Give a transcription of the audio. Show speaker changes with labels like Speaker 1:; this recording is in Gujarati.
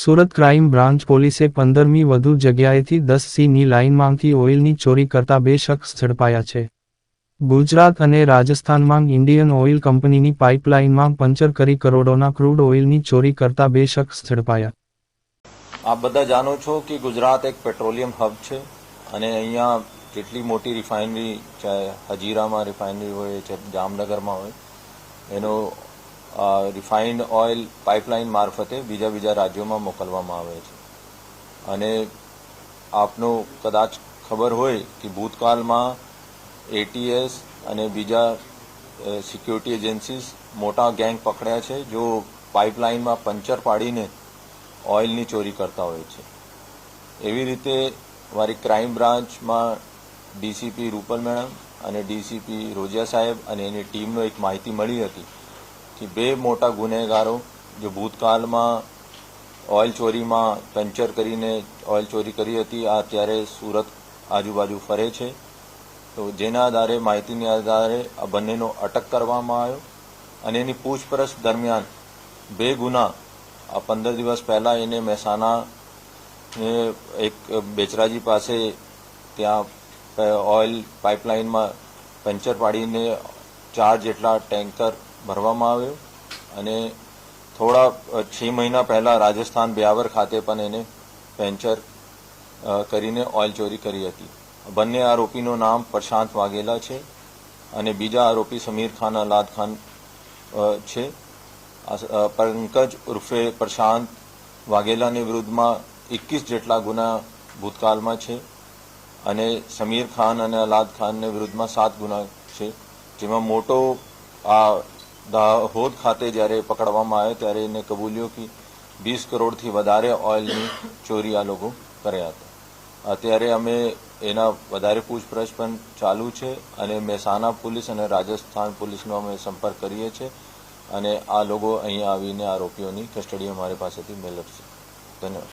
Speaker 1: સુરત ક્રાઇમ બ્રાન્ચ પોલીસે 15મી વધુ જગ્યાએથી 10 ની લાઇનમાંથી ઓઇલની ચોરી કરતા 2 શખ્સ ઝડપાયા છે. ગુજરાત અને રાજસ્થાનમાં ઇન્ડિયન ઓઇલ કંપનીની પાઇપલાઇનમાં પંચર કરી કરોડોના ક્રૂડ ઓઇલની ચોરી કરતા 2 શખ્સ ઝડપાયા.
Speaker 2: આપ બધા જાણો છો કે ગુજરાત એક પેટ્રોલિયમ હબ છે અને અહીંયા જેટલી મોટી રિફાઇનરી ચાહે હજીરામાં રિફાઇનરી હોય ચાહે જામનગરમાં હોય એનો રિફાઇન્ડ ઓઇલ પાઇપલાઇન મારફતે બીજા રાજ્યોમાં મોકલવામાં આવે છે. અને આપનો કદાચ ખબર હોય કે ભૂતકાળમાં એટીએસ અને બીજા સિક્યુરિટી એજન્સીસ મોટા ગેંગ પકડ્યા છે જો પાઇપલાઇનમાં પંચર પાડીને ઓઇલની ચોરી કરતા હોય છે. એવી રીતે મારી ક્રાઇમ બ્રાન્ચમાં ડીસીપી રૂપલ મેડમ અને ડીસીપી રોજિયા સાહેબ અને એની ટીમનો એક માહિતી મળી હતી કે 2 મોટા ગુનેગારો જો ભૂતકાળમાં ઓઇલ ચોરીમાં પંચર કરીને ઓઇલ ચોરી કરી હતી આ અત્યારે સુરત આજુબાજુ ફરે છે. તો જેના આધારે માહિતીના આધારે આ બંનેનો અટક કરવામાં આવ્યો અને એની પૂછપરછ દરમિયાન 2 ગુના 15 દિવસ પહેલાં એને મહેસાણા એક બેચરાજી પાસે ત્યાં ઓઇલ પાઇપલાઇનમાં પંચર પાડીને 4 જેટલા ટેન્કર ભરવામાં આવ્યો અને થોડા 6 મહિના પહેલાં રાજસ્થાન બ્યાવર ખાતે પણ એને પંચર કરીને ઓઇલ ચોરી કરી હતી. બંને આરોપીનું નામ પ્રશાંત વાઘેલા છે અને બીજા આરોપી સમીર ખાન અલાદ ખાન છે. પંકજ ઉર્ફે પ્રશાંત વાઘેલાની વિરુદ્ધમાં 21 જેટલા ગુના ભૂતકાળમાં છે અને સમીર ખાન અને અલાદ ખાનની વિરુદ્ધમાં 7 ગુના છે. જેમાં મોટો આ દાહોદ ખાતે જ્યારે પકડવામાં આવ્યો ત્યારે એને કબૂલ્યો કે 20 કરોડથી વધારે ઓઇલની ચોરી આ લોકો કર્યા હતા. અત્યારે અમે એના વધારે પૂછપરછ પણ ચાલુ છે અને મહેસાણા પોલીસ અને રાજસ્થાન પોલીસનો અમે સંપર્ક કરીએ છીએ અને આ લોકો અહીંયા આવીને આરોપીઓની કસ્ટડી અમારી પાસેથી મેળવશે. ધન્યવાદ.